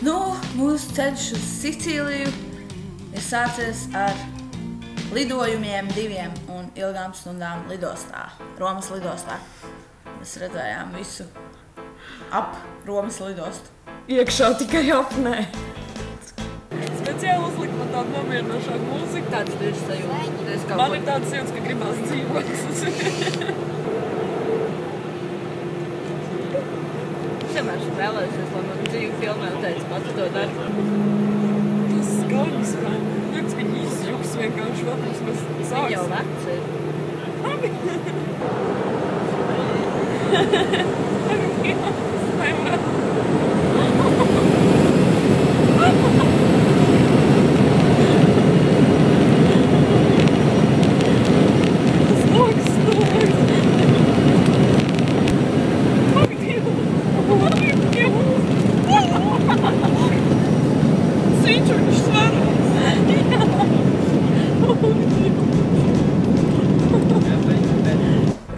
Nu, mūsu ceļš uz Sicīliju ir sācies ar lidojumiem 2 un ilgām stundām lidostā, Romas lidostā. Mēs redzējām visu ap Romas lidostu. Iekšā tikai apnē. Speciāli uzlikt man tādu nomierinošāku mūziku. Tāds tieši sajūta. Man ir tāds sajūta, ka gribās dzīvot. Vienmēr spēlējusies, lai man dzīvi filmē un teica, pats to dara. Tas skaņas, man liekas, ka viņi izjuks vienkārši vēl mums mēs sāks. Viņi jau veci ir.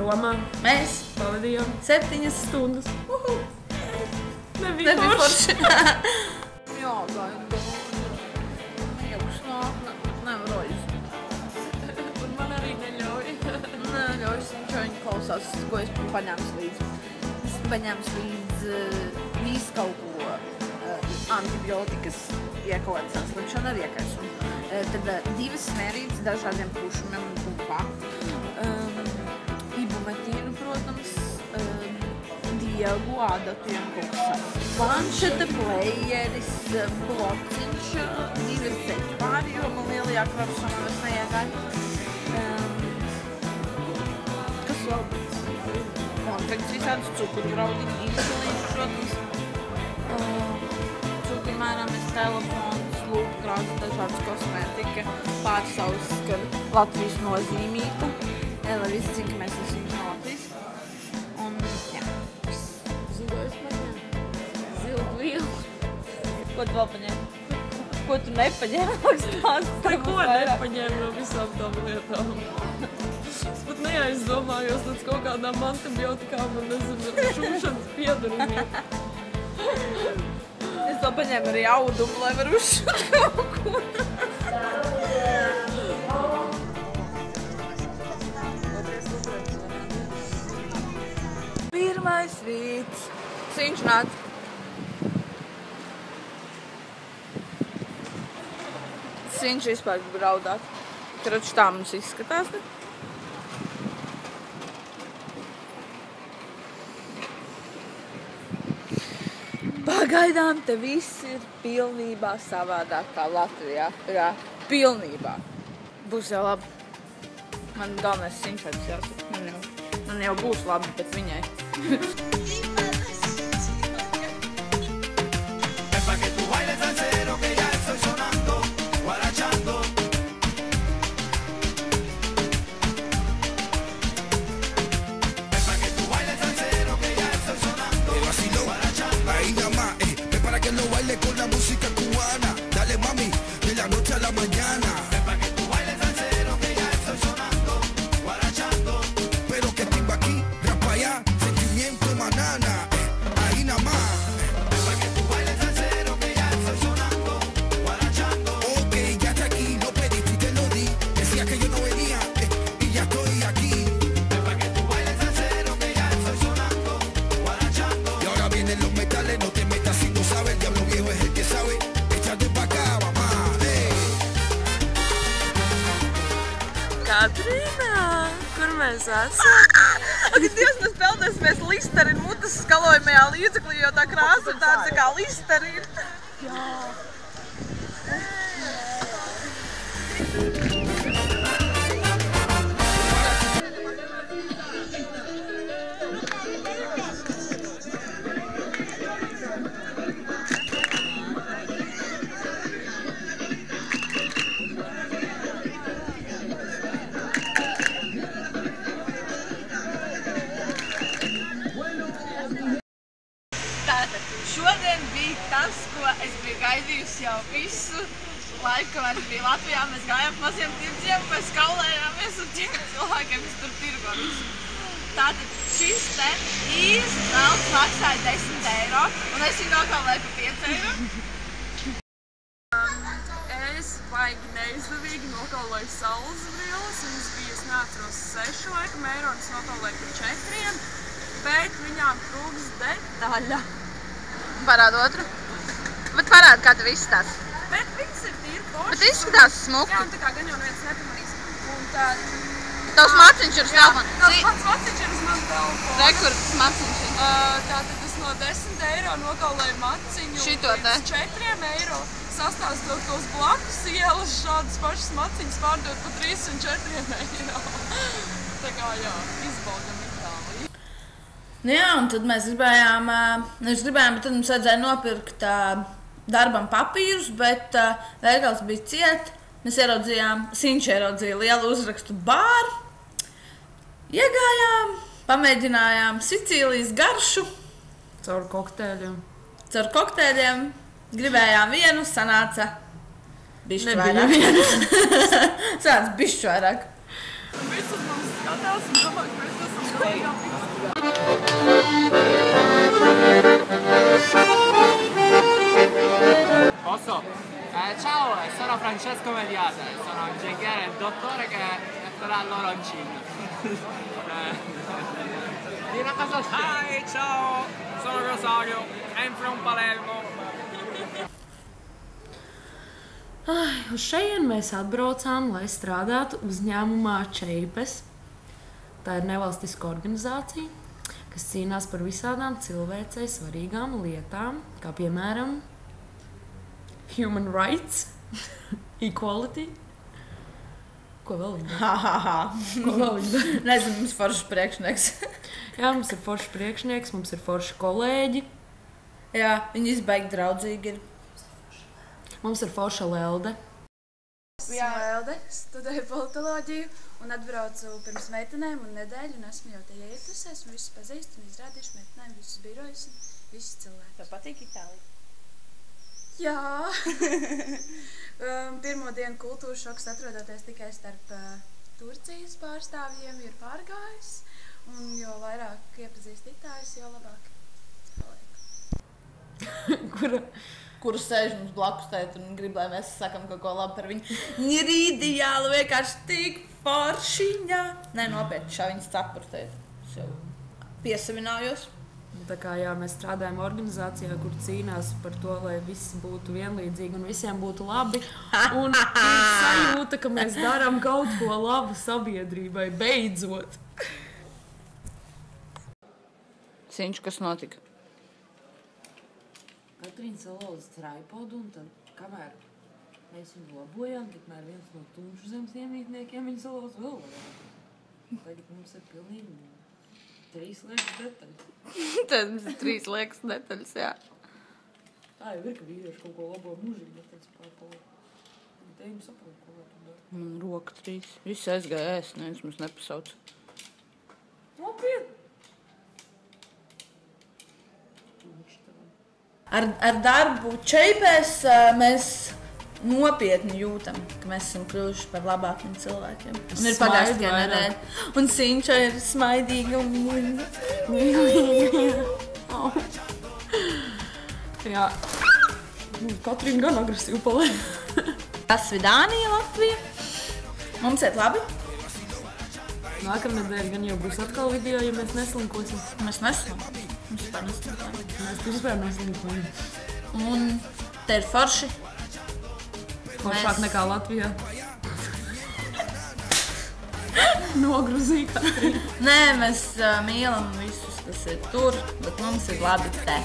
Romā Mēs pavadījām 7 stundas. nebija forši. Jā, gaida. Miegus nāk, nevarojas. Un man arī neļauj. Neļaujas, viņš viņi klausās, ko es paņēmu līdzi. Es paņēmu līdzi visu kaut ko antibiotikas iekauts saslimšana ar iekaisumu. Tad 2 smērītes dažādiem pušumiem un pumpām. Ibumetīnu, protams, diegu, ādatiem kaut kas. Planšeta, plejeris, blociņš, 2 ceļpāri, jo man lielajā krapšanā vairs neiegāja. Kas vēl bija? Konfekts visādus cukurgraudiņu, insulīnu, protams. Cukurmēramies telefons, lūpkrāts, dažādas kosmētika, pārsausts, ka Latvijas nozīmīta. Lai visi zina, ka mēs esam no Latvijas. Un, jā. Zilojas paņēma. Zilgu vielu. Ko tu vēl paņēmi? Ko tu nepaņēmi? Neko nepaņēmu no visām tām lietām. Es pat neaizdomājos līdz kaut kādām antibiotikām un nezinu, šūšanas piedarumiem. Es to paņēmu arī audumu, lai var uzšūt kaut ko. Pirmais rīts. Siņš nāc. Siņš vispār grib raudāt. Kraču tā mums izskatās. Ne? Pagaidām te viss ir pilnībā savādāk kā Latvijā. Jā, pilnībā. Būs jau labi. Man galvenais Siņš jāsaka. Man jau būs labi pēc viņai. Katrīnā, kur mēs esam? Ak, Dievs, mēs peldēsimies listerinu mutes skalojumajā līdzeklī, jo tā krāsa ir tāda kā listerina. Jā. Šodien bija tas, ko es biju gaidījusi jau visu laiku, kad es biju Latvijā. Mēs gājām pa maziem tirdziem, mēs kaulējāmies un tiem cilvēkiem, kas tur tirgo visu. Tātad šis te īsts zelts maksāja 10 eiro, un es viņu nokaulēju pa 5 eiro. Es baigi neizdevīgi nokaulēju saules brilles, viņas bija, es neatceros, 6 laikam eiro, un es nokaulēju par 4, bet viņām trūks detaļa. Parāda otru. Bet parāda, kā tev izskatās. Bet viņas ir tīri foršas. Bet izskatās smuki. Jā, un tā kā gan jau neviens nepamanīs. Un tad... Tavs maciņš ir uz telefonu. Tavs maciņš ir uz manu telefonu. Rekord maciņš ir. Tātad es no 10 eiro nokaulēju maciņu Šito te? līdz 4 eiro. Sastāstot tos blakus ielas šādas pašas maciņas pārdot pa 3 un 4 eiro. Tā kā jā, izbaudam Itāliju. Jā, un tad mēs gribējām, bet tad mums vajadzēja nopirkt darbam papīrus, bet veikals bija ciet. Mēs ieraudzījām, Sinčs ieraudzīja lielu uzrakstu bāru. Iegājām, pamēģinājām Sicīlijas garšu. Caur kokteļiem. Caur kokteļiem. Gribējām vienu, sanāca bišķi Nebija vairāk. Sanāca bišķi vairāk. Visus mums skatās un domā, ka mēs esam galīgā Posso? Ciao, sono Francesco Mediata, sono un ingegnere e dottore che metterà l'oroncino. Di una cosa Hi, ciao, sono Rosario, I'm from Palermo. Uz šeien mēs atbraucām, lai strādātu uzņēmumā Čeipes. Tā ir nevalstiska organizācija, kas cīnās par visādām cilvēcei svarīgām lietām, kā piemēram human rights, equality. Ko vēl viņi dara? Ko vēl viņi dara? Nezinu, mums foršs priekšnieks. Jā, mums ir foršs priekšnieks, mums ir forši kolēģi. Jā, viņi izbaigi draudzīgi ir. Mums ir forša Lelde. Esmu Lelde, studēju politoloģiju un atbraucu pirms meitenēm un nedēļu, un esmu jau te ietusies, esmu visus pazīstu un izrādīšu meitenēm visus birojus un visus cilvēkus. Tev patīk Itālija? Jā! Pirmo dienu kultūras šoks atrodoties tikai starp Turcijas pārstāvjiem ir pārgājis, un jo vairāk iepazīst itāļus, jo labāk paliek. Kura sēž mums blakus tēt un grib, lai mēs sakam kaut ko labu par viņu. Viņa ir ideāli, vienkārši tik foršiņā. Nē, nopietni, šā viņas cepur tēt. Es jau piesavinājos. Tā kā jā, mēs strādājam organizācijā, kur cīnās par to, lai visi būtu vienlīdzīgi un visiem būtu labi. Un ir sajūta, ka mēs darām kaut ko labu sabiedrībai, beidzot. Sinčs, kas notika? Katrīna salauza traipodu, un tad, kamēr mēs viņu labojām, tikmēr viens no Tumšu zemes iemītniekiem viņu salauza vēl vairāk. Tagad mums ir pilnīgi 3 liekas detaļas. Tad mums ir 3 liekas detaļas, jā. Tā jau ir, ka vīrieši kaut ko labo mūžīgi detaļas pārpauda. Te jums saprot, ko var tu dara. Man roka 3. Viss aizgāja ēst, neviens mums nepasauc. Nopietni! Ar darbu Čeipēs mēs nopietni jūtam, ka mēs esam kļuvuši par labākiem cilvēkiem. Un ir pagājuši tikai nedēļa. Un Sinča ir smaidīga un Jā. Katrīna gan agresīvi paliek. Svidānija Latvija. Mums iet labi. Nākamnedēļ gan jau būs atkal video, ja mēs neslinkosim. Mēs neslinkojam. Mēs vispār neslinkojam. Mēs vispār neslinkojam. Un te ir forši. Foršāk nekā Latvijā. Nogruzīja Katrīna. Nē, mēs mīlam visus, kas ir tur, bet mums ir labi te.